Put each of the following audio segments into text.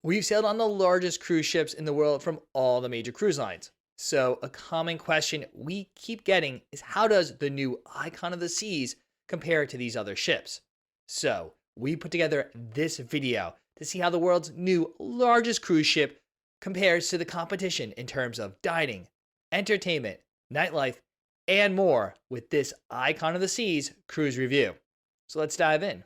We've sailed on the largest cruise ships in the world from all the major cruise lines. So, a common question we keep getting is how does the new Icon of the Seas compare to these other ships? So, we put together this video to see how the world's new largest cruise ship compares to the competition in terms of dining, entertainment, nightlife, and more with this Icon of the Seas cruise review. So, let's dive in.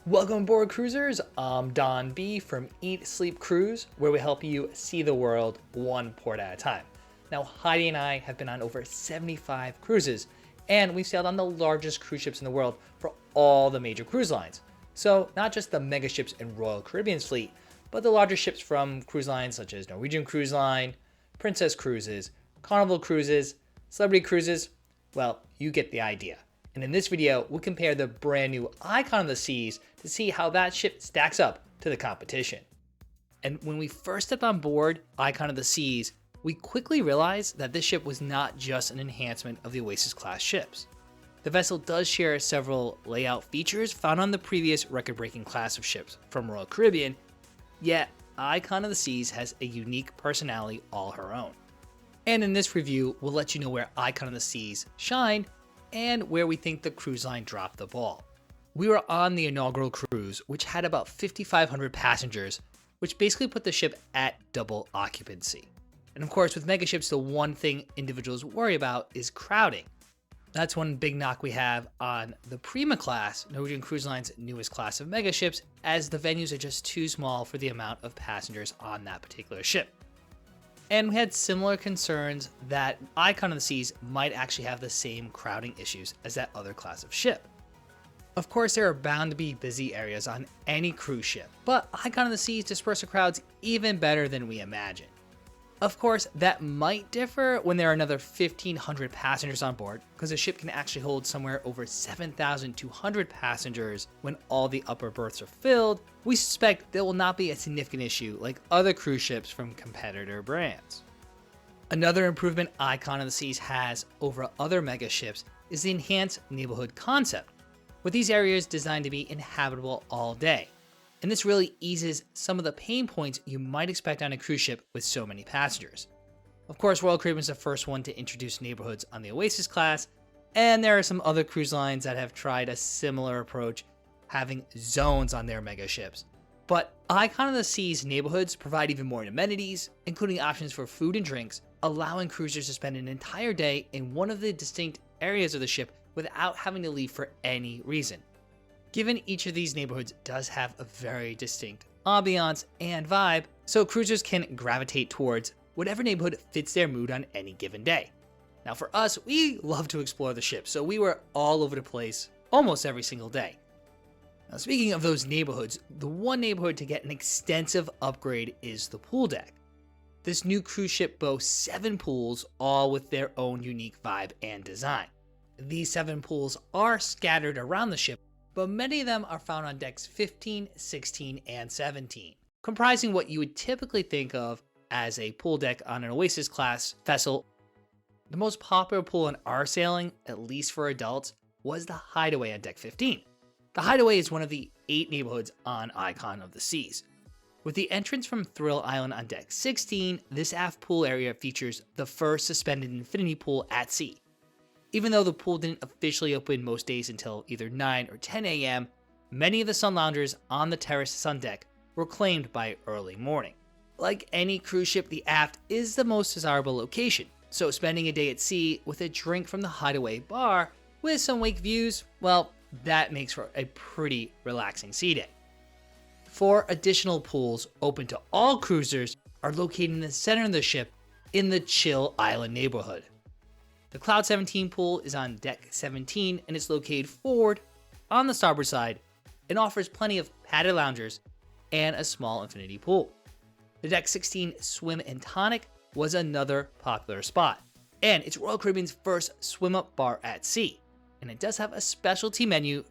Welcome aboard, cruisers. I'm Don B from Eat Sleep Cruise, where we help you see the world one port at a time. Now, Heidi and I have been on over 75 cruises, and we've sailed on the largest cruise ships in the world for all the major cruise lines. So, not just the mega ships in Royal Caribbean's fleet, but the larger ships from cruise lines such as Norwegian Cruise Line, Princess Cruises, Carnival Cruises, Celebrity Cruises. Well, you get the idea. And in this video, we'll compare the brand new Icon of the Seas to see how that ship stacks up to the competition. And when we first stepped on board Icon of the Seas, we quickly realized that this ship was not just an enhancement of the Oasis class ships. The vessel does share several layout features found on the previous record-breaking class of ships from Royal Caribbean, yet Icon of the Seas has a unique personality all her own. And in this review, we'll let you know where Icon of the Seas shined and where we think the cruise line dropped the ball. We were on the inaugural cruise, which had about 5,500 passengers, which basically put the ship at double occupancy. And of course, with megaships, the one thing individuals worry about is crowding. That's one big knock we have on the Prima class, Norwegian Cruise Line's newest class of megaships, as the venues are just too small for the amount of passengers on that particular ship. And we had similar concerns that Icon of the Seas might actually have the same crowding issues as that other class of ship. Of course, there are bound to be busy areas on any cruise ship, but Icon of the Seas disperse the crowds even better than we imagined. Of course, that might differ when there are another 1,500 passengers on board, because the ship can actually hold somewhere over 7,200 passengers when all the upper berths are filled. We suspect there will not be a significant issue like other cruise ships from competitor brands. Another improvement Icon of the Seas has over other mega ships is the enhanced neighborhood concept, with these areas designed to be inhabitable all day. And this really eases some of the pain points you might expect on a cruise ship with so many passengers. Of course, Royal Caribbean is the first one to introduce neighborhoods on the Oasis class, and there are some other cruise lines that have tried a similar approach, having zones on their mega ships. But Icon of the Seas neighborhoods provide even more amenities, including options for food and drinks, allowing cruisers to spend an entire day in one of the distinct areas of the ship without having to leave for any reason. Given each of these neighborhoods does have a very distinct ambiance and vibe, so cruisers can gravitate towards whatever neighborhood fits their mood on any given day. Now for us, we love to explore the ship, so we were all over the place almost every single day. Now speaking of those neighborhoods, the one neighborhood to get an extensive upgrade is the pool deck. This new cruise ship boasts 7 pools, all with their own unique vibe and design. These 7 pools are scattered around the ship, but many of them are found on decks 15, 16, and 17, comprising what you would typically think of as a pool deck on an Oasis class vessel. The most popular pool in our sailing, at least for adults, was the Hideaway on deck 15. The Hideaway is one of the 8 neighborhoods on Icon of the Seas. With the entrance from Thrill Island on deck 16, this aft pool area features the first suspended infinity pool at sea. Even though the pool didn't officially open most days until either 9 or 10 a.m., many of the sun loungers on the terrace sun deck were claimed by early morning. Like any cruise ship, the aft is the most desirable location, so spending a day at sea with a drink from the Hideaway bar with some wake views, well, that makes for a pretty relaxing sea day. 4 additional pools open to all cruisers are located in the center of the ship in the Chill Island neighborhood. The Cloud 17 pool is on deck 17 and is located forward on the starboard side and offers plenty of padded loungers and a small infinity pool. The deck 16 swim and tonic was another popular spot, and it's Royal Caribbean's first swim-up bar at sea, and it does have a specialty menu.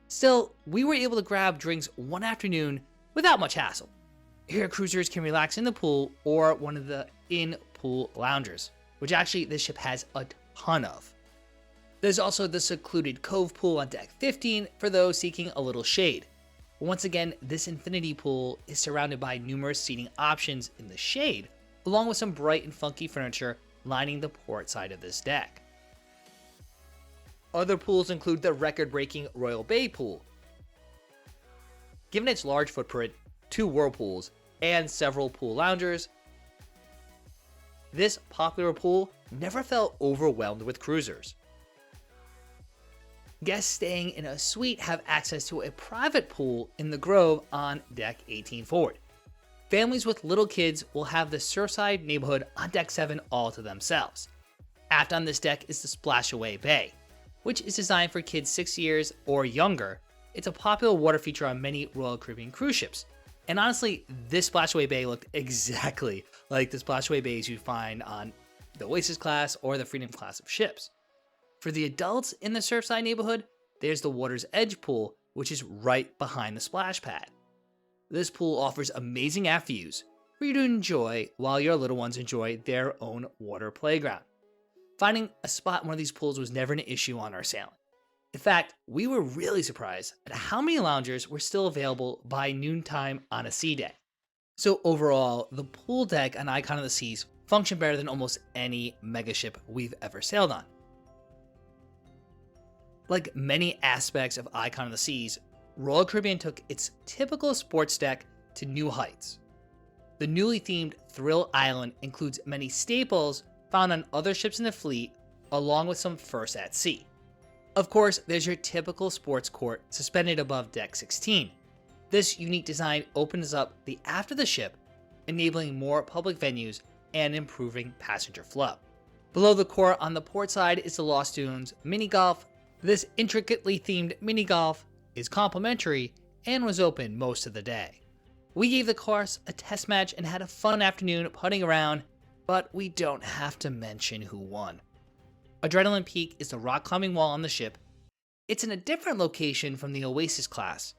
Still, we were able to grab drinks one afternoon without much hassle. Here, cruisers can relax in the pool or one of the in-pool loungers, which actually this ship has a ton of. There's also the secluded Cove pool on deck 15 for those seeking a little shade. Once again, this infinity pool is surrounded by numerous seating options in the shade, along with some bright and funky furniture lining the port side of this deck. Other pools include the record-breaking Royal Bay pool. Given its large footprint, 2 whirlpools, and several pool loungers, this popular pool never felt overwhelmed with cruisers. Guests staying in a suite have access to a private pool in the Grove on deck 18 forward. Families with little kids will have the Surfside neighborhood on deck 7 all to themselves. Aft on this deck is the Splashaway Bay, which is designed for kids 6 years or younger. It's a popular water feature on many Royal Caribbean cruise ships. And honestly, this Splashaway Bay looked exactly like the Splashaway Bays you'd find on the Oasis class or the Freedom class of ships. For the adults in the Surfside neighborhood, there's the Water's Edge pool, which is right behind the splash pad. This pool offers amazing aft views for you to enjoy while your little ones enjoy their own water playground. Finding a spot in one of these pools was never an issue on our sailing. In fact, we were really surprised at how many loungers were still available by noontime on a sea day. So overall, the pool deck on Icon of the Seas functioned better than almost any megaship we've ever sailed on. Like many aspects of Icon of the Seas, Royal Caribbean took its typical sports deck to new heights. The newly themed Thrill Island includes many staples found on other ships in the fleet, along with some firsts at sea. Of course, there's your typical sports court suspended above deck 16. This unique design opens up the aft of the ship, enabling more public venues and improving passenger flow. Below the court on the port side is the Lost Dunes mini golf. This intricately themed mini golf is complimentary and was open most of the day. We gave the course a test match and had a fun afternoon putting around, but we don't have to mention who won. Adrenaline Peak is the rock climbing wall on the ship. It's in a different location from the Oasis class.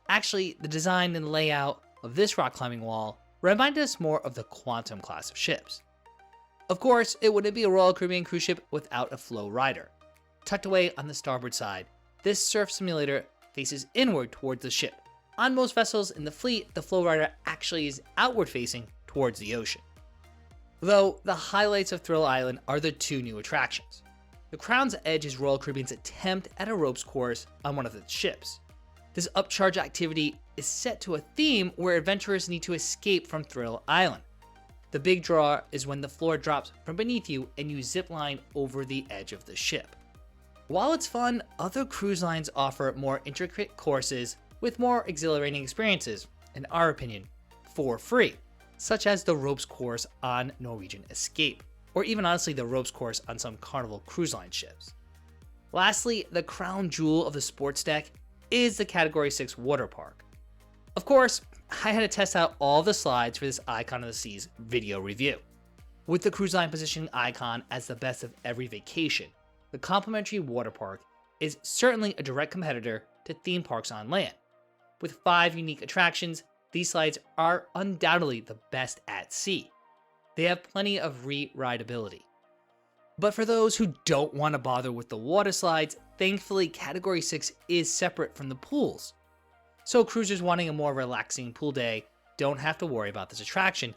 Actually, the design and layout of this rock climbing wall reminded us more of the Quantum class of ships. Of course, it wouldn't be a Royal Caribbean cruise ship without a flow rider. Tucked away on the starboard side, this surf simulator faces inward towards the ship. On most vessels in the fleet, the flow rider actually is outward facing towards the ocean. Though the highlights of Thrill Island are the 2 new attractions. The Crown's Edge is Royal Caribbean's attempt at a ropes course on one of its ships. This upcharge activity is set to a theme where adventurers need to escape from Thrill Island. The big draw is when the floor drops from beneath you and you zip line over the edge of the ship. While it's fun, other cruise lines offer more intricate courses with more exhilarating experiences, in our opinion, for free, such as the ropes course on Norwegian Escape, or even honestly the ropes course on some Carnival Cruise Line ships. Lastly, the crown jewel of the sports deck is the Category 6 water park. Of course, I had to test out all the slides for this Icon of the Seas video review. With the cruise line positioning Icon as the best of every vacation, the complimentary water park is certainly a direct competitor to theme parks on land. With 5 unique attractions, these slides are undoubtedly the best at sea. They have plenty of re-rideability. But for those who don't want to bother with the water slides, thankfully Category 6 is separate from the pools. So cruisers wanting a more relaxing pool day don't have to worry about this attraction,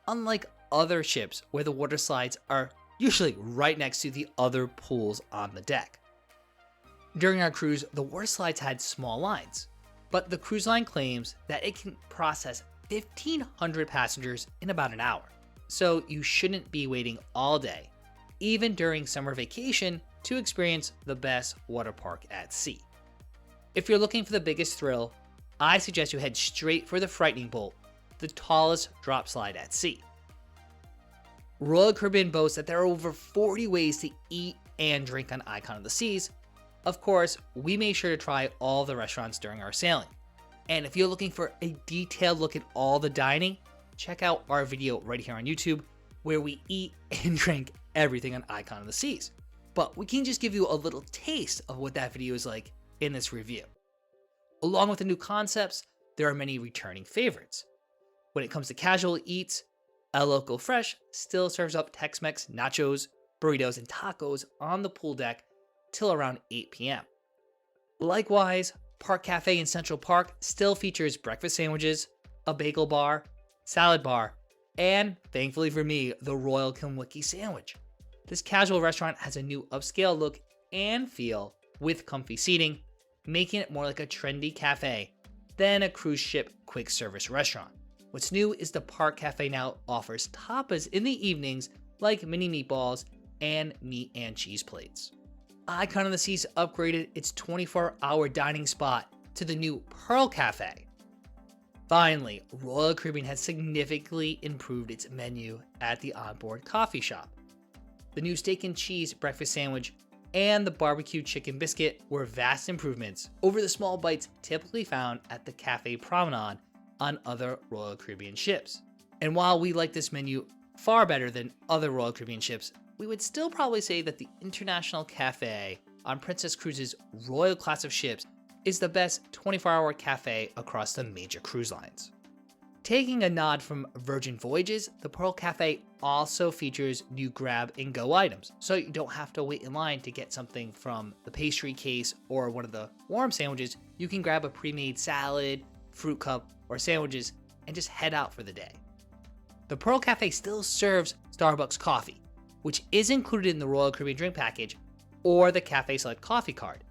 unlike other ships where the water slides are usually right next to the other pools on the deck. During our cruise, the water slides had small lines, but the cruise line claims that it can process 1,500 passengers in about an hour. So you shouldn't be waiting all day, even during summer vacation, to experience the best water park at sea. If you're looking for the biggest thrill, I suggest you head straight for the Frightening Bolt, the tallest drop slide at sea. Royal Caribbean boasts that there are over 40 ways to eat and drink on Icon of the Seas. Of course, we made sure to try all the restaurants during our sailing. And if you're looking for a detailed look at all the dining, check out our video right here on YouTube, where we eat and drink everything on Icon of the Seas. But we can just give you a little taste of what that video is like in this review. Along with the new concepts, there are many returning favorites. When it comes to casual eats, El Loco Fresh still serves up Tex-Mex nachos, burritos, and tacos on the pool deck, till around 8 p.m. Likewise, Park Cafe in Central Park still features breakfast sandwiches, a bagel bar, salad bar, and, thankfully for me, the Royal Kimwiki sandwich. This casual restaurant has a new upscale look and feel with comfy seating, making it more like a trendy cafe than a cruise ship quick service restaurant. What's new is the Park Cafe now offers tapas in the evenings like mini meatballs and meat and cheese plates. Icon of the Seas upgraded its 24-hour dining spot to the new Pearl Cafe. Finally, Royal Caribbean has significantly improved its menu at the Onboard Coffee Shop. The new steak and cheese breakfast sandwich and the barbecue chicken biscuit were vast improvements over the small bites typically found at the Cafe Promenade on other Royal Caribbean ships. And while we like this menu far better than other Royal Caribbean ships, we would still probably say that the International Cafe on Princess Cruises' Royal class of ships is the best 24-hour cafe across the major cruise lines. Taking a nod from Virgin Voyages, the Pearl Cafe also features new grab-and-go items, so you don't have to wait in line to get something from the pastry case or one of the warm sandwiches. You can grab a pre-made salad, fruit cup, or sandwiches and just head out for the day. The Pearl Cafe still serves Starbucks coffee, which is included in the Royal Caribbean drink package or the Cafe Select coffee card.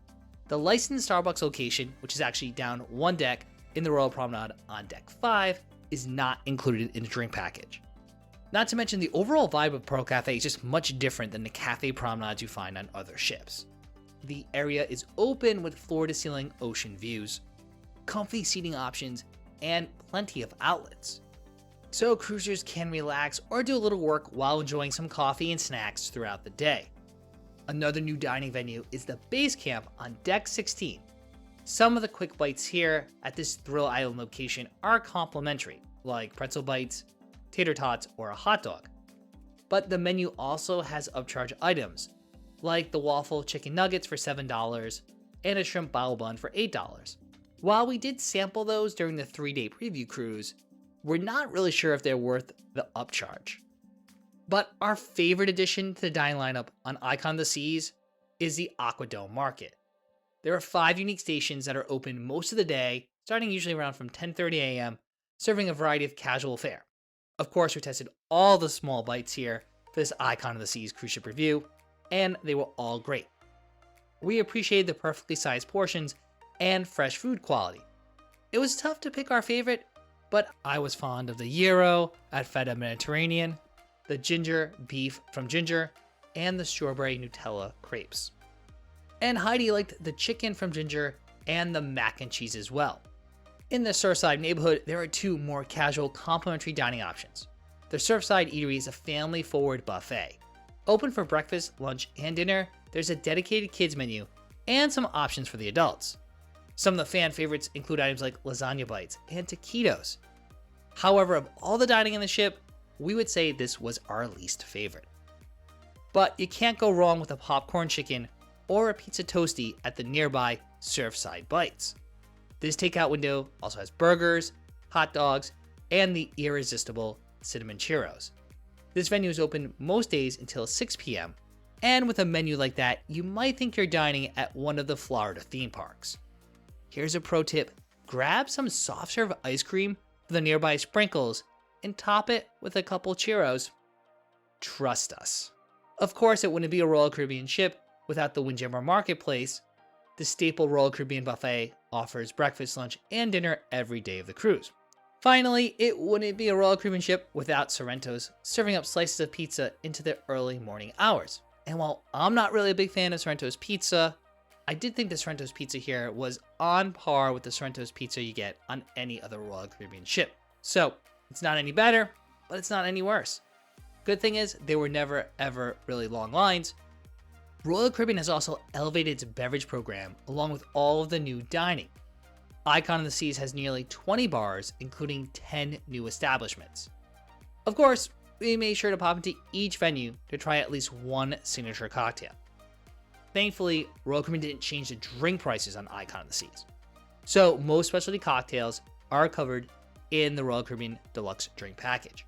The licensed Starbucks location, which is actually down one deck in the Royal Promenade on deck 5, is not included in the drink package. Not to mention the overall vibe of Pearl Cafe is just much different than the cafe promenades you find on other ships. The area is open with floor-to-ceiling ocean views, comfy seating options, and plenty of outlets. So cruisers can relax or do a little work while enjoying some coffee and snacks throughout the day. Another new dining venue is the base camp on deck 16. Some of the quick bites here at this Thrill Island location are complimentary, like pretzel bites, tater tots, or a hot dog. But the menu also has upcharge items, like the waffle chicken nuggets for $7 and a shrimp bao bun for $8. While we did sample those during the 3-day preview cruise, we're not really sure if they're worth the upcharge. But our favorite addition to the dining lineup on Icon of the Seas is the Aquadome Market. There are 5 unique stations that are open most of the day, starting usually around from 10:30 a.m., serving a variety of casual fare. Of course, we tested all the small bites here for this Icon of the Seas cruise ship review, and they were all great. We appreciated the perfectly sized portions and fresh food quality. It was tough to pick our favorite, but I was fond of the gyro at Feta Mediterranean, the ginger beef from Ginger, and the strawberry Nutella crepes. And Heidi liked the chicken from Ginger and the mac and cheese as well. In the Surfside neighborhood, there are 2 more casual complimentary dining options. The Surfside Eatery is a family-forward buffet. Open for breakfast, lunch, and dinner, there's a dedicated kids menu and some options for the adults. Some of the fan favorites include items like lasagna bites and taquitos. However, of all the dining in the ship, we would say this was our least favorite. But you can't go wrong with a popcorn chicken or a pizza toasty at the nearby Surfside Bites. This takeout window also has burgers, hot dogs, and the irresistible cinnamon churros. This venue is open most days until 6 p.m., and with a menu like that, you might think you're dining at one of the Florida theme parks. Here's a pro tip: grab some soft serve ice cream for the nearby sprinkles and top it with a couple churros. Trust us. Of course, it wouldn't be a Royal Caribbean ship without the Windjammer Marketplace. The staple Royal Caribbean buffet offers breakfast, lunch, and dinner every day of the cruise. Finally, it wouldn't be a Royal Caribbean ship without Sorrento's serving up slices of pizza into the early morning hours. And while I'm not really a big fan of Sorrento's pizza, I did think the Sorrento's pizza here was on par with the Sorrento's pizza you get on any other Royal Caribbean ship. So, it's not any better, but it's not any worse. Good thing is, there were never ever really long lines. Royal Caribbean has also elevated its beverage program along with all of the new dining. Icon of the Seas has nearly 20 bars, including 10 new establishments. Of course, we made sure to pop into each venue to try at least one signature cocktail. Thankfully, Royal Caribbean didn't change the drink prices on Icon of the Seas. So most specialty cocktails are covered in the Royal Caribbean Deluxe drink package.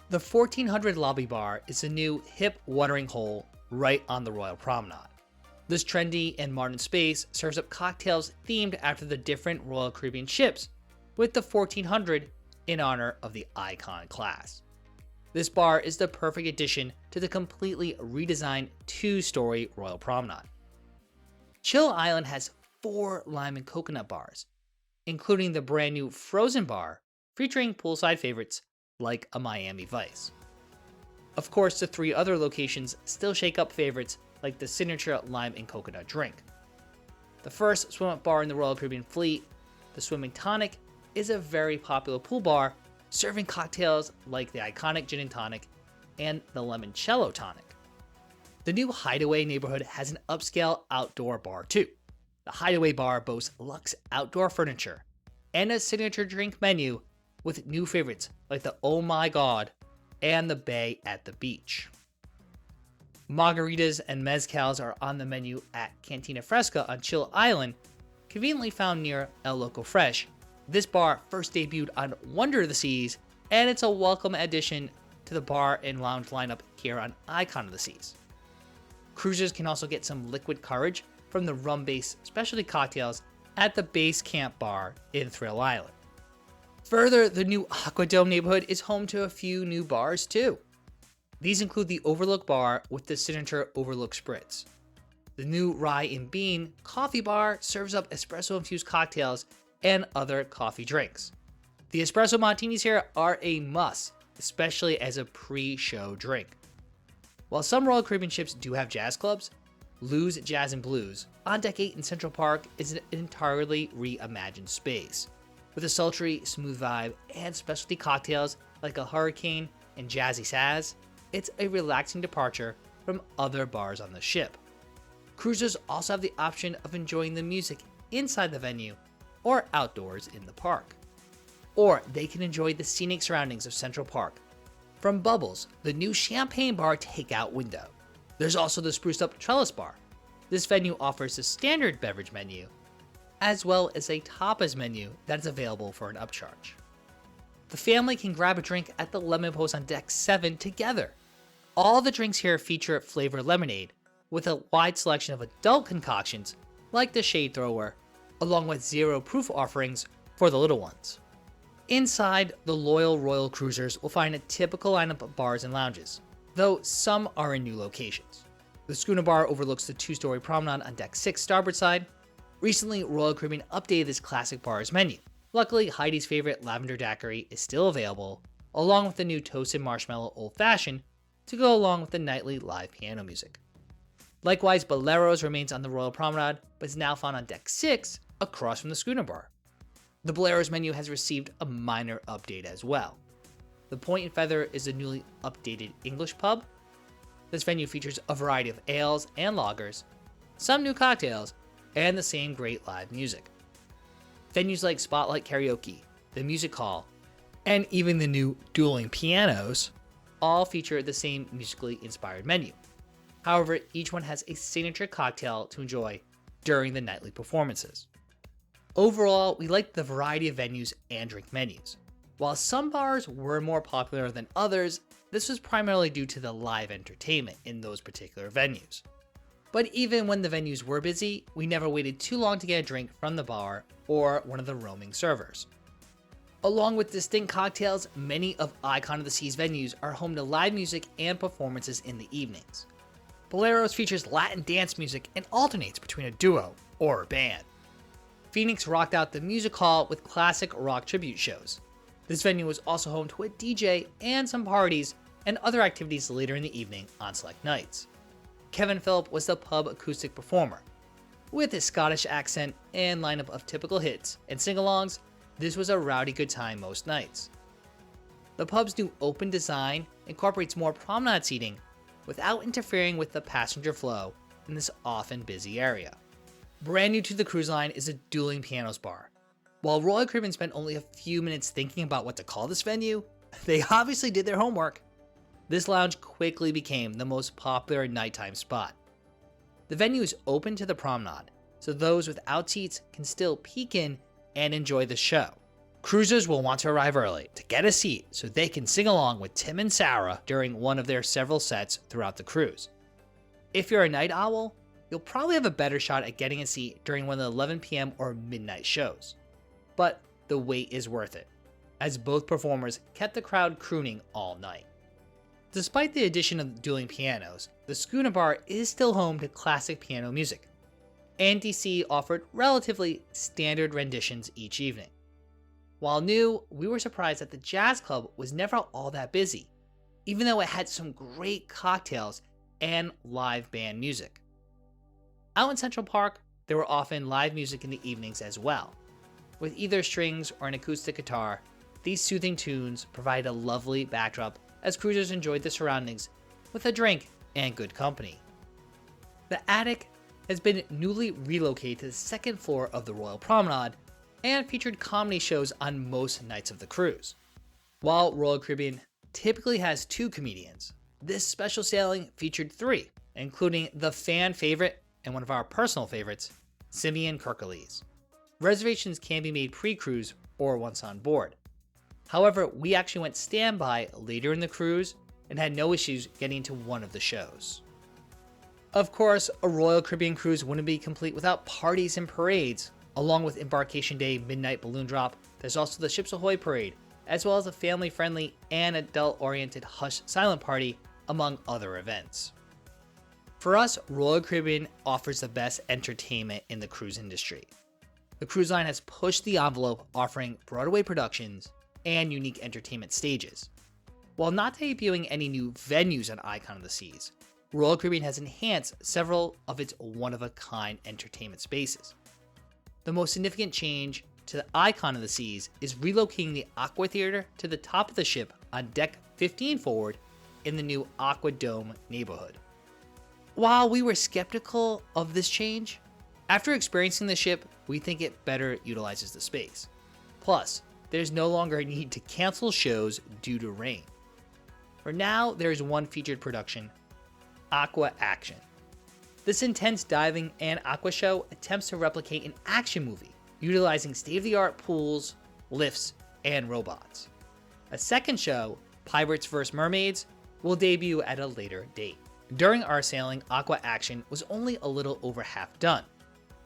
The 1400 lobby bar is a new hip watering hole right on the Royal Promenade. This trendy and modern space serves up cocktails themed after the different Royal Caribbean ships, with the 1400 in honor of the Icon class. This bar is the perfect addition to the completely redesigned 2-story Royal Promenade. Chill Island has 4 lime and coconut bars, including the brand new Frozen bar featuring poolside favorites like a Miami Vice. Of course, the 3 other locations still shake up favorites like the signature lime and coconut drink. The first swim up bar in the Royal Caribbean fleet, the Swimming Tonic, is a very popular pool bar serving cocktails like the iconic gin and tonic and the limoncello tonic. The new Hideaway neighborhood has an upscale outdoor bar too. The Hideaway bar boasts luxe outdoor furniture and a signature drink menu with new favorites like the Oh My God and the Bay at the Beach. Margaritas and mezcals are on the menu at Cantina Fresca on Chill Island, conveniently found near El Loco Fresh. This bar first debuted on Wonder of the Seas, and it's a welcome addition to the bar and lounge lineup here on Icon of the Seas. Cruisers can also get some liquid courage from the rum-based specialty cocktails at the Base Camp Bar in Thrill Island. Further, the new Aquadome neighborhood is home to a few new bars too. These include the Overlook Bar with the signature Overlook Spritz. The new Rye and Bean Coffee Bar serves up espresso-infused cocktails and other coffee drinks. The espresso martinis here are a must, especially as a pre-show drink. While some Royal Caribbean ships do have jazz clubs, Lou's Jazz and Blues on Deck 8 in Central Park is an entirely reimagined space, with a sultry, smooth vibe and specialty cocktails like a Hurricane and Jazzy Sazz. It's a relaxing departure from other bars on the ship. Cruisers also have the option of enjoying the music inside the venue or outdoors in the park. Or they can enjoy the scenic surroundings of Central Park from Bubbles, the new champagne bar takeout window. There's also the spruced up Trellis Bar. This venue offers a standard beverage menu, as well as a tapas menu that is available for an upcharge. The family can grab a drink at the Lemon Post on Deck 7 together. All the drinks here feature flavored lemonade, with a wide selection of adult concoctions like the Shade Thrower, along with 0 proof offerings for the little ones. Inside, the loyal Royal Cruisers will find a typical lineup of bars and lounges, though some are in new locations. The Schooner Bar overlooks the 2-story promenade on Deck 6 starboard side. Recently, Royal Caribbean updated this classic bar's menu. Luckily, Heidi's favorite Lavender Daiquiri is still available, along with the new Toasted Marshmallow Old Fashioned to go along with the nightly live piano music. Likewise, Bolero's remains on the Royal Promenade, but is now found on Deck 6 across from the Schooner Bar. The Bolero's menu has received a minor update as well. The Point and Feather is a newly updated English pub. This venue features a variety of ales and lagers, some new cocktails, and the same great live music. Venues like Spotlight Karaoke, the Music Hall, and even the new Dueling Pianos all feature the same musically inspired menu. However, each one has a signature cocktail to enjoy during the nightly performances. Overall, we liked the variety of venues and drink menus. While some bars were more popular than others, this was primarily due to the live entertainment in those particular venues. But even when the venues were busy, we never waited too long to get a drink from the bar or one of the roaming servers. Along with distinct cocktails, many of Icon of the Seas venues are home to live music and performances in the evenings. Bolero's features Latin dance music and alternates between a duo or a band. Phoenix rocked out the music hall with classic rock tribute shows. This venue was also home to a DJ and some parties and other activities later in the evening on select nights. Kevin Phillip was the pub acoustic performer. With his Scottish accent and lineup of typical hits and sing-alongs, this was a rowdy good time most nights. The pub's new open design incorporates more promenade seating without interfering with the passenger flow in this often busy area. Brand new to the cruise line is a Dueling Pianos bar. While Royal Caribbean spent only a few minutes thinking about what to call this venue, they obviously did their homework. This lounge quickly became the most popular nighttime spot. The venue is open to the promenade, so those without seats can still peek in and enjoy the show. Cruisers will want to arrive early to get a seat so they can sing along with Tim and Sarah during one of their several sets throughout the cruise. If you're a night owl, you'll probably have a better shot at getting a seat during one of the 11 p.m. or midnight shows. But the wait is worth it, as both performers kept the crowd crooning all night. Despite the addition of dueling pianos, the Schooner Bar is still home to classic piano music, and DC offered relatively standard renditions each evening. While new, we were surprised that the Jazz Club was never all that busy, even though it had some great cocktails and live band music. Out in Central Park, there were often live music in the evenings as well. With either strings or an acoustic guitar, these soothing tunes provide a lovely backdrop as cruisers enjoyed the surroundings with a drink and good company. The attic has been newly relocated to the second floor of the Royal Promenade and featured comedy shows on most nights of the cruise. While Royal Caribbean typically has 2 comedians, this special sailing featured 3, including the fan favorite and one of our personal favorites, Simeon Kirklees. Reservations can be made pre-cruise or once on board. However, we actually went standby later in the cruise and had no issues getting to one of the shows. Of course, a Royal Caribbean cruise wouldn't be complete without parties and parades. Along with Embarkation Day midnight balloon drop, there's also the Ships Ahoy parade, as well as a family-friendly and adult-oriented Hush Silent Party, among other events. For us, Royal Caribbean offers the best entertainment in the cruise industry. The cruise line has pushed the envelope, offering Broadway productions and unique entertainment stages. While not debuting any new venues on Icon of the Seas, Royal Caribbean has enhanced several of its one-of-a-kind entertainment spaces. The most significant change to the Icon of the Seas is relocating the Aqua Theater to the top of the ship on deck 15 forward in the new Aqua Dome neighborhood. While we were skeptical of this change, after experiencing the ship, we think it better utilizes the space. Plus, there's no longer a need to cancel shows due to rain. For now, there is one featured production, Aqua Action. This intense diving and aqua show attempts to replicate an action movie, utilizing state-of-the-art pools, lifts, and robots. A second show, Pirates vs. Mermaids, will debut at a later date. During our sailing, Aqua Action was only a little over half done.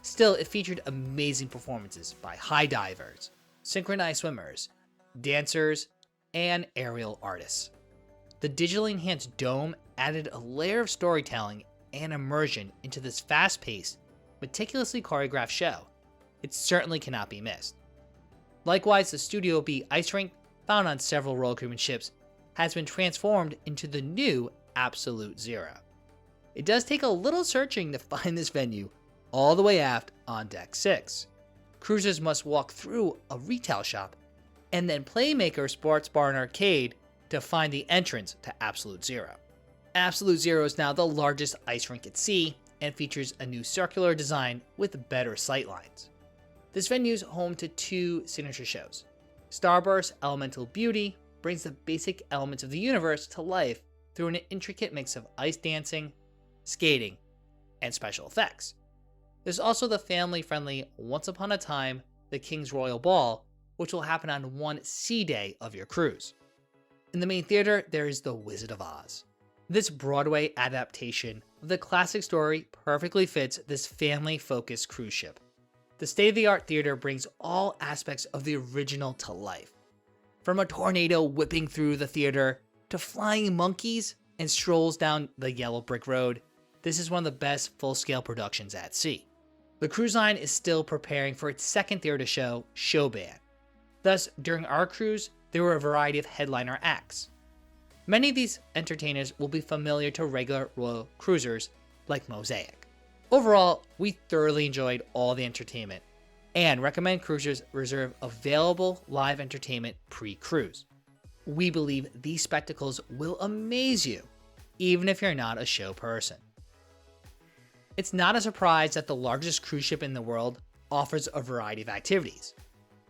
Still, it featured amazing performances by high divers, synchronized swimmers, dancers, and aerial artists. The digitally enhanced dome added a layer of storytelling and immersion into this fast-paced, meticulously choreographed show. It certainly cannot be missed. Likewise, the Studio B ice rink, found on several Royal Caribbean ships, has been transformed into the new Absolute Zero. It does take a little searching to find this venue all the way aft on deck 6. Cruisers must walk through a retail shop and then Playmaker Sports Bar and Arcade to find the entrance to Absolute Zero. Absolute Zero is now the largest ice rink at sea and features a new circular design with better sightlines. This venue is home to 2 signature shows. Starburst Elemental Beauty brings the basic elements of the universe to life through an intricate mix of ice dancing, skating, and special effects. There's also the family-friendly Once Upon a Time, the King's Royal Ball, which will happen on one sea day of your cruise. In the main theater, there is The Wizard of Oz. This Broadway adaptation of the classic story perfectly fits this family-focused cruise ship. The state-of-the-art theater brings all aspects of the original to life. From a tornado whipping through the theater to flying monkeys and strolls down the yellow brick road, this is one of the best full-scale productions at sea. The cruise line is still preparing for its second theater show, Showband. Thus, during our cruise, there were a variety of headliner acts. Many of these entertainers will be familiar to regular Royal cruisers like Mosaic. Overall, we thoroughly enjoyed all the entertainment and recommend cruisers reserve available live entertainment pre-cruise. We believe these spectacles will amaze you, even if you're not a show person. It's not a surprise that the largest cruise ship in the world offers a variety of activities.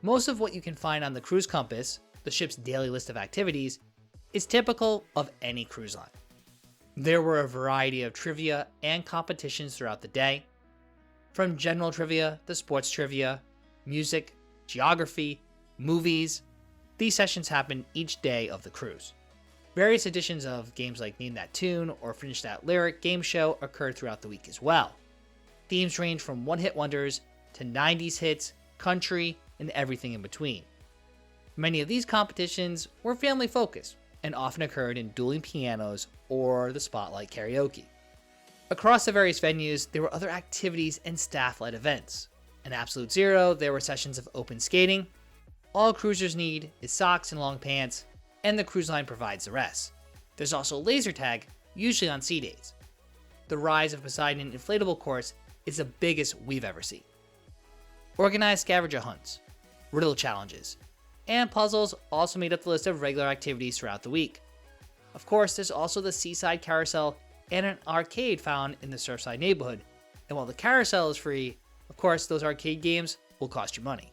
Most of what you can find on the Cruise Compass, the ship's daily list of activities, is typical of any cruise line. There were a variety of trivia and competitions throughout the day, from general trivia to sports trivia, music, geography, movies. These sessions happen each day of the cruise. Various editions of games like Name That Tune or Finish That Lyric game show occurred throughout the week as well. Themes range from one-hit wonders to 90s hits, country, and everything in between. Many of these competitions were family-focused and often occurred in dueling pianos or the spotlight karaoke. Across the various venues, there were other activities and staff-led events. In Absolute Zero, there were sessions of open skating. All cruisers need is socks and long pants, and the cruise line provides the rest. There's also laser tag, usually on sea days. The Rise of Poseidon inflatable course is the biggest we've ever seen. Organized scavenger hunts, riddle challenges, and puzzles also made up the list of regular activities throughout the week. Of course, there's also the Seaside Carousel and an arcade found in the Surfside neighborhood. And while the carousel is free, of course, those arcade games will cost you money.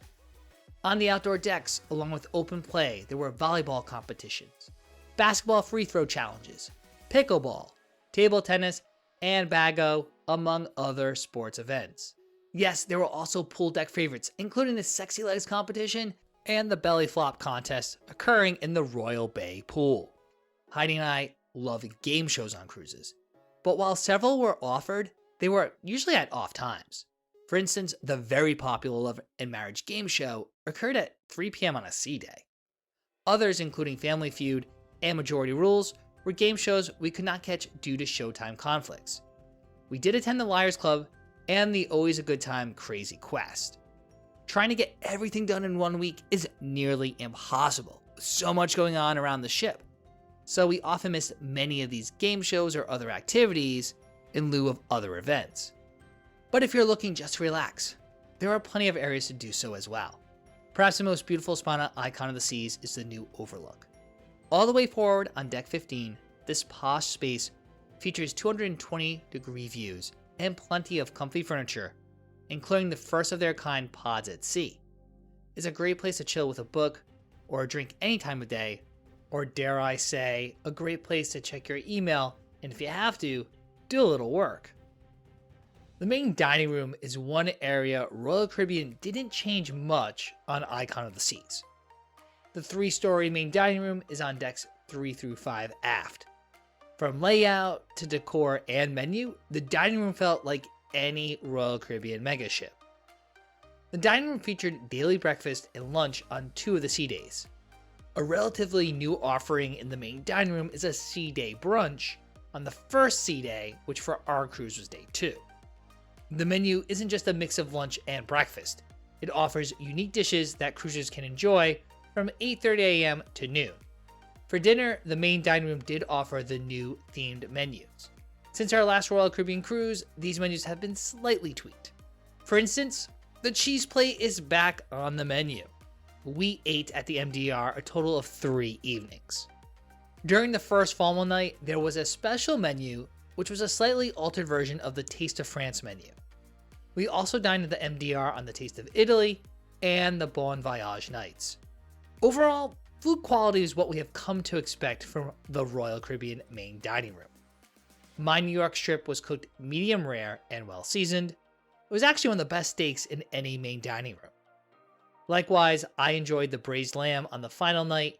On the outdoor decks, along with open play, there were volleyball competitions, basketball free throw challenges, pickleball, table tennis, and bago, among other sports events. Yes, there were also pool deck favorites, including the Sexy Legs competition and the belly flop contest occurring in the Royal Bay pool. Heidi and I love game shows on cruises, but while several were offered, they were usually at off times. For instance, the very popular Love and Marriage game show occurred at 3 p.m. on a sea day. Others, including Family Feud and Majority Rules, were game shows we could not catch due to showtime conflicts. We did attend the Liars Club and the Always a Good Time Crazy Quest. Trying to get everything done in 1 week is nearly impossible, with so much going on around the ship. So we often missed many of these game shows or other activities in lieu of other events. But if you're looking just to relax, there are plenty of areas to do so as well. Perhaps the most beautiful spot on Icon of the Seas is the new Overlook. All the way forward on Deck 15, this posh space features 220-degree views and plenty of comfy furniture, including the first of their kind pods at sea. It's a great place to chill with a book or a drink any time of day, or dare I say, a great place to check your email and if you have to, do a little work. The main dining room is one area Royal Caribbean didn't change much on Icon of the Seas. The 3-story main dining room is on decks 3 through 5 aft. From layout to decor and menu, the dining room felt like any Royal Caribbean megaship. The dining room featured daily breakfast and lunch on 2 of the sea days. A relatively new offering in the main dining room is a sea day brunch on the first sea day, which for our cruise was day 2. The menu isn't just a mix of lunch and breakfast. It offers unique dishes that cruisers can enjoy from 8:30 a.m. to noon. For dinner, the main dining room did offer the new themed menus. Since our last Royal Caribbean cruise, these menus have been slightly tweaked. For instance, the cheese plate is back on the menu. We ate at the MDR a total of 3 evenings. During the first formal night, there was a special menu, which was a slightly altered version of the Taste of France menu. We also dined at the MDR on the Taste of Italy and the Bon Voyage nights. Overall, food quality is what we have come to expect from the Royal Caribbean main dining room. My New York strip was cooked medium rare and well seasoned. It was actually one of the best steaks in any main dining room. Likewise, I enjoyed the braised lamb on the final night,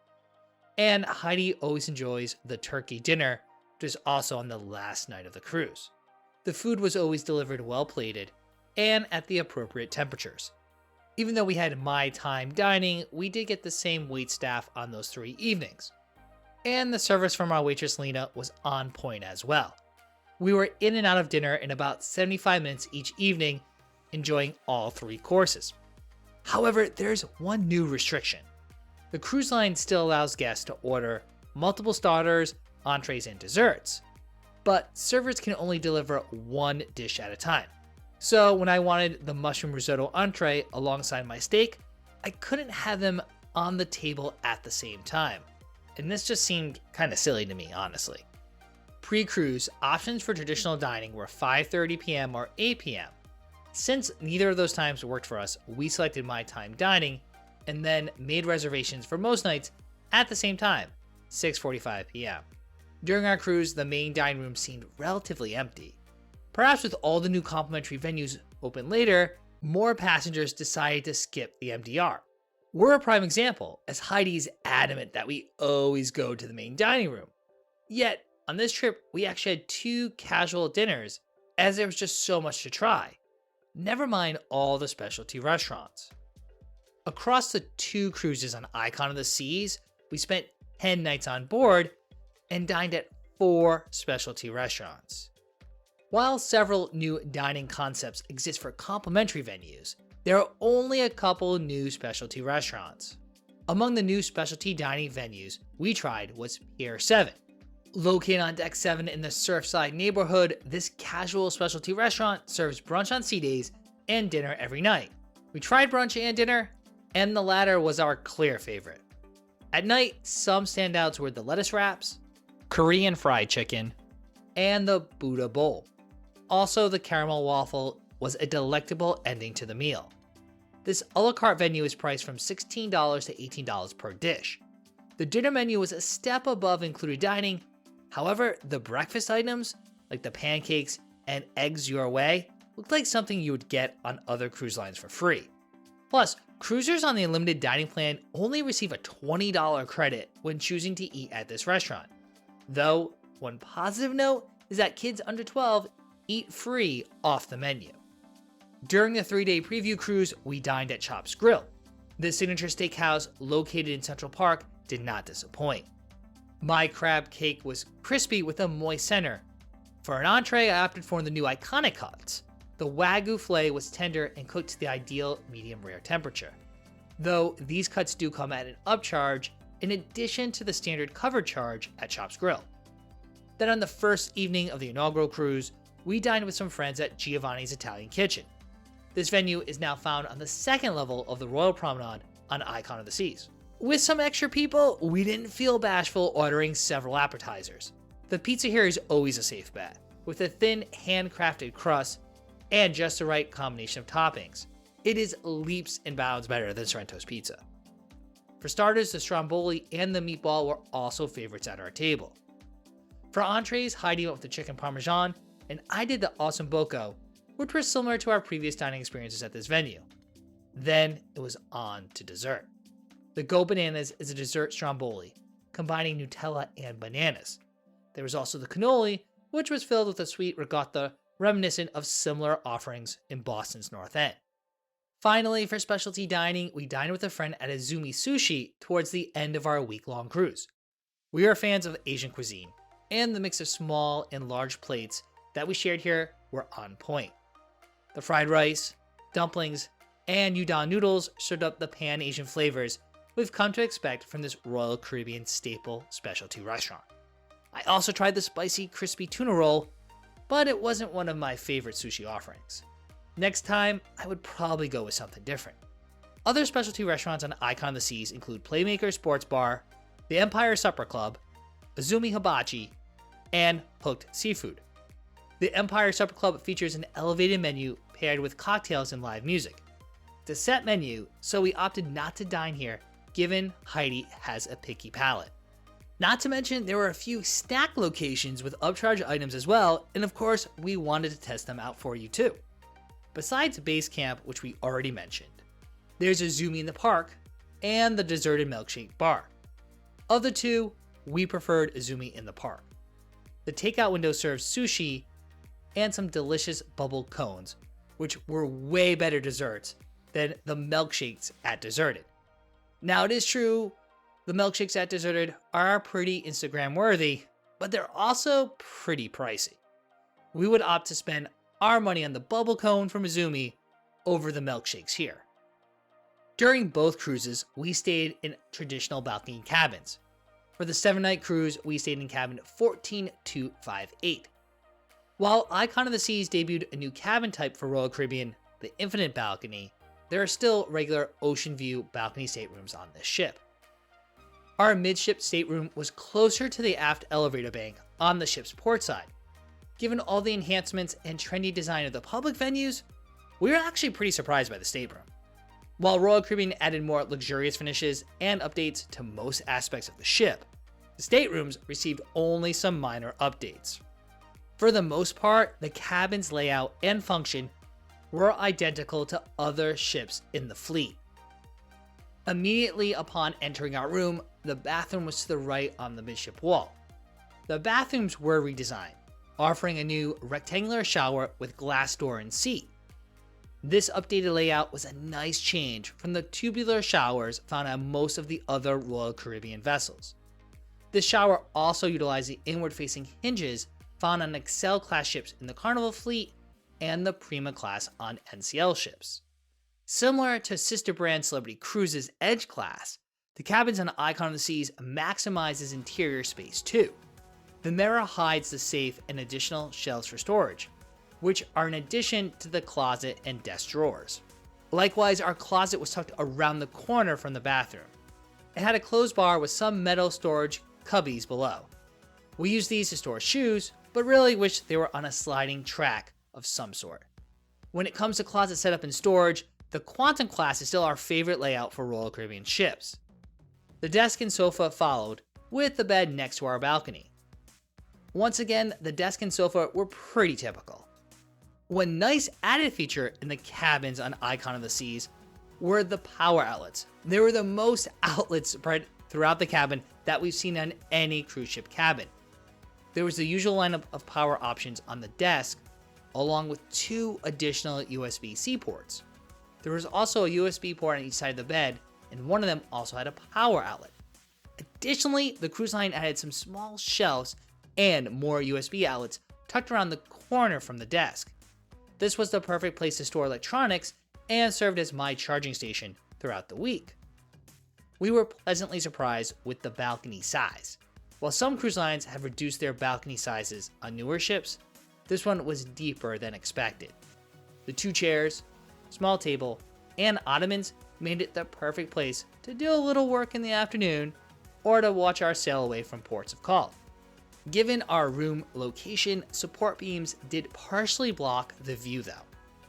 and Heidi always enjoys the turkey dinner, which is also on the last night of the cruise. The food was always delivered well plated and at the appropriate temperatures. Even though we had my time dining, we did get the same wait staff on those 3 evenings. And the service from our waitress Lena was on point as well. We were in and out of dinner in about 75 minutes each evening, enjoying all 3 courses. However, there's one new restriction. The cruise line still allows guests to order multiple starters, entrees, and desserts, but servers can only deliver 1 dish at a time. So when I wanted the mushroom risotto entree alongside my steak, I couldn't have them on the table at the same time. And this just seemed kind of silly to me, honestly. Pre-cruise, options for traditional dining were 5:30 p.m. or 8 p.m. Since neither of those times worked for us, we selected my time dining and then made reservations for most nights at the same time, 6:45 p.m. During our cruise, the main dining room seemed relatively empty. Perhaps with all the new complimentary venues open later, more passengers decided to skip the MDR. We're a prime example, as Heidi's adamant that we always go to the main dining room. Yet, on this trip, we actually had 2 casual dinners, as there was just so much to try. never mind all the specialty restaurants. Across the 2 cruises on Icon of the Seas, we spent 10 nights on board and dined at 4 specialty restaurants. While several new dining concepts exist for complimentary venues, there are only a couple new specialty restaurants. Among the new specialty dining venues we tried was Pier 7. Located on Deck 7 in the Surfside neighborhood, this casual specialty restaurant serves brunch on sea days and dinner every night. We tried brunch and dinner, and the latter was our clear favorite. At night, some standouts were the lettuce wraps, Korean fried chicken, and the Buddha bowl. Also, the caramel waffle was a delectable ending to the meal. This a la carte venue is priced from $16 to $18 per dish. The dinner menu was a step above included dining. However, the breakfast items, like the pancakes and eggs your way, looked like something you would get on other cruise lines for free. Plus, cruisers on the unlimited dining plan only receive a $20 credit when choosing to eat at this restaurant. Though, one positive note is that kids under 12 eat free off the menu. During the 3-day preview cruise, we dined at Chop's Grill. The signature steakhouse located in Central Park did not disappoint. My crab cake was crispy with a moist center. For an entree, I opted for the new iconic cuts. The Wagyu filet was tender and cooked to the ideal medium rare temperature. Though these cuts do come at an upcharge, in addition to the standard cover charge at Chop's Grill. Then on the first evening of the inaugural cruise, we dined with some friends at Giovanni's Italian Kitchen. This venue is now found on the 2nd level of the Royal Promenade on Icon of the Seas. With some extra people, we didn't feel bashful ordering several appetizers. The pizza here is always a safe bet, with a thin handcrafted crust and just the right combination of toppings. It is leaps and bounds better than Sorrento's pizza. For starters, the stromboli and the meatball were also favorites at our table. For entrees, Heidi went with the chicken parmesan, and I did the awesome bocco, which were similar to our previous dining experiences at this venue. Then it was on to dessert. The Go Bananas is a dessert stromboli, combining Nutella and bananas. There was also the cannoli, which was filled with a sweet ricotta reminiscent of similar offerings in Boston's North End. Finally, for specialty dining, we dined with a friend at Azumi Sushi towards the end of our week-long cruise. We are fans of Asian cuisine, and the mix of small and large plates that we shared here were on point. The fried rice, dumplings, and udon noodles served up the pan-Asian flavors we've come to expect from this Royal Caribbean staple specialty restaurant. I also tried the spicy, crispy tuna roll, but it wasn't one of my favorite sushi offerings. Next time, I would probably go with something different. Other specialty restaurants on Icon of the Seas include Playmaker Sports Bar, the Empire Supper Club, Azumi Hibachi, and Hooked Seafood. The Empire Supper Club features an elevated menu paired with cocktails and live music. It's a set menu, so we opted not to dine here, given Heidi has a picky palate. Not to mention, there were a few snack locations with upcharge items as well, and of course, we wanted to test them out for you too. Besides Base Camp, which we already mentioned, there's Azumi in the Park and the Deserted Milkshake Bar. Of the two, we preferred Azumi in the Park. The takeout window serves sushi and some delicious bubble cones, which were way better desserts than the milkshakes at Deserted. Now, it is true, the milkshakes at Deserted are pretty Instagram worthy, but they're also pretty pricey. We would opt to spend our money on the bubble cone from Azumi over the milkshakes here. During both cruises, we stayed in traditional balcony cabins. For the 7-night cruise, we stayed in cabin 14258. While Icon of the Seas debuted a new cabin type for Royal Caribbean, the Infinite Balcony, there are still regular ocean view balcony staterooms on this ship. Our midship stateroom was closer to the aft elevator bank on the ship's port side. Given all the enhancements and trendy design of the public venues, we were actually pretty surprised by the stateroom. While Royal Caribbean added more luxurious finishes and updates to most aspects of the ship, the staterooms received only some minor updates. For the most part, the cabin's layout and function were identical to other ships in the fleet. Immediately upon entering our room, the bathroom was to the right on the midship wall. The bathrooms were redesigned, offering a new rectangular shower with glass door and seat. This updated layout was a nice change from the tubular showers found on most of the other Royal Caribbean vessels. This shower also utilized the inward-facing hinges found on Excel class ships in the Carnival fleet and the Prima class on NCL ships. Similar to sister brand Celebrity Cruises' Edge class, the cabins on Icon of the Seas maximizes interior space too. The mirror hides the safe and additional shelves for storage, which are in addition to the closet and desk drawers. Likewise, our closet was tucked around the corner from the bathroom. It had a closed bar with some metal storage cubbies below. We used these to store shoes, but really wish they were on a sliding track of some sort. When it comes to closet setup and storage, the Quantum class is still our favorite layout for Royal Caribbean ships. The desk and sofa followed, with the bed next to our balcony. Once again, the desk and sofa were pretty typical. One nice added feature in the cabins on Icon of the Seas were the power outlets. There were the most outlets spread throughout the cabin that we've seen on any cruise ship cabin. There was the usual lineup of power options on the desk, along with 2 additional USB-C ports. There was also a USB port on each side of the bed, and one of them also had a power outlet. Additionally, the cruise line added some small shelves and more USB outlets tucked around the corner from the desk. This was the perfect place to store electronics and served as my charging station throughout the week. We were pleasantly surprised with the balcony size. While some cruise lines have reduced their balcony sizes on newer ships, this one was deeper than expected. The 2 chairs, small table, and ottomans made it the perfect place to do a little work in the afternoon or to watch our sail away from ports of call. Given our room location, support beams did partially block the view though.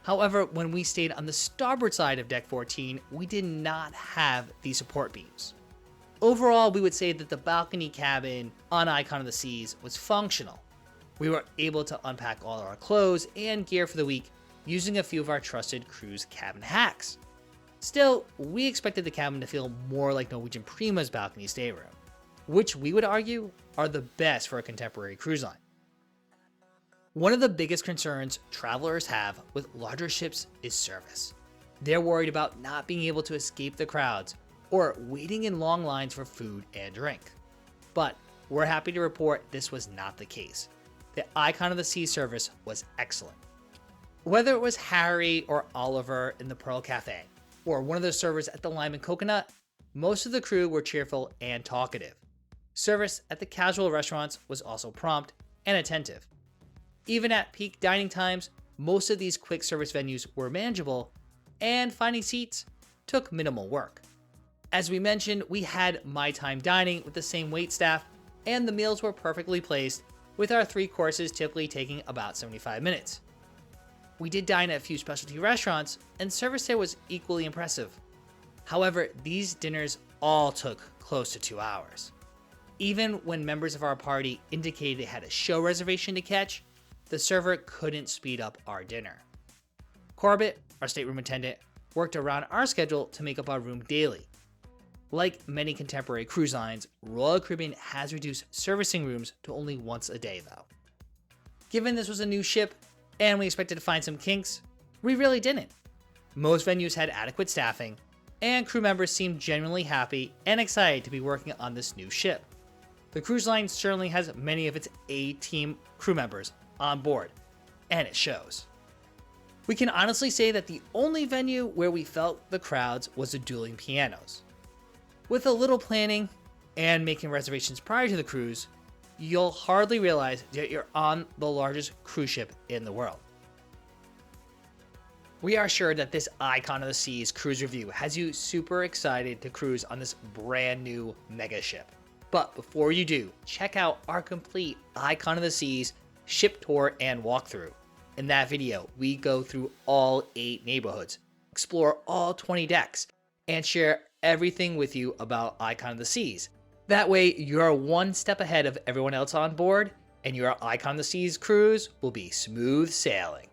However, when we stayed on the starboard side of Deck 14, we did not have these support beams. Overall, we would say that the balcony cabin on Icon of the Seas was functional. We were able to unpack all our clothes and gear for the week using a few of our trusted cruise cabin hacks. Still, we expected the cabin to feel more like Norwegian Prima's balcony stateroom, which we would argue are the best for a contemporary cruise line. One of the biggest concerns travelers have with larger ships is service. They're worried about not being able to escape the crowds or waiting in long lines for food and drink. But we're happy to report this was not the case. The Icon of the Seas service was excellent. Whether it was Harry or Oliver in the Pearl Cafe, or one of the servers at the Lime and Coconut, most of the crew were cheerful and talkative. Service at the casual restaurants was also prompt and attentive. Even at peak dining times, most of these quick service venues were manageable, and finding seats took minimal work. As we mentioned, we had My Time dining with the same waitstaff, and the meals were perfectly placed, with our 3 courses typically taking about 75 minutes. We did dine at a few specialty restaurants, and service there was equally impressive. However, these dinners all took close to 2 hours. Even when members of our party indicated they had a show reservation to catch, the server couldn't speed up our dinner. Corbett, our stateroom attendant, worked around our schedule to make up our room daily. Like many contemporary cruise lines, Royal Caribbean has reduced servicing rooms to only once a day though. Given this was a new ship, and we expected to find some kinks, we really didn't. Most venues had adequate staffing, and crew members seemed genuinely happy and excited to be working on this new ship. The cruise line certainly has many of its A-team crew members on board, and it shows. We can honestly say that the only venue where we felt the crowds was the dueling pianos. With a little planning and making reservations prior to the cruise, you'll hardly realize that you're on the largest cruise ship in the world. We are sure that this Icon of the Seas cruise review has you super excited to cruise on this brand new mega ship. But before you do, check out our complete Icon of the Seas ship tour and walkthrough. In that video, we go through all 8 neighborhoods, explore all 20 decks, and share everything with you about Icon of the Seas. That way, you're one step ahead of everyone else on board, and your Icon of the Seas cruise will be smooth sailing.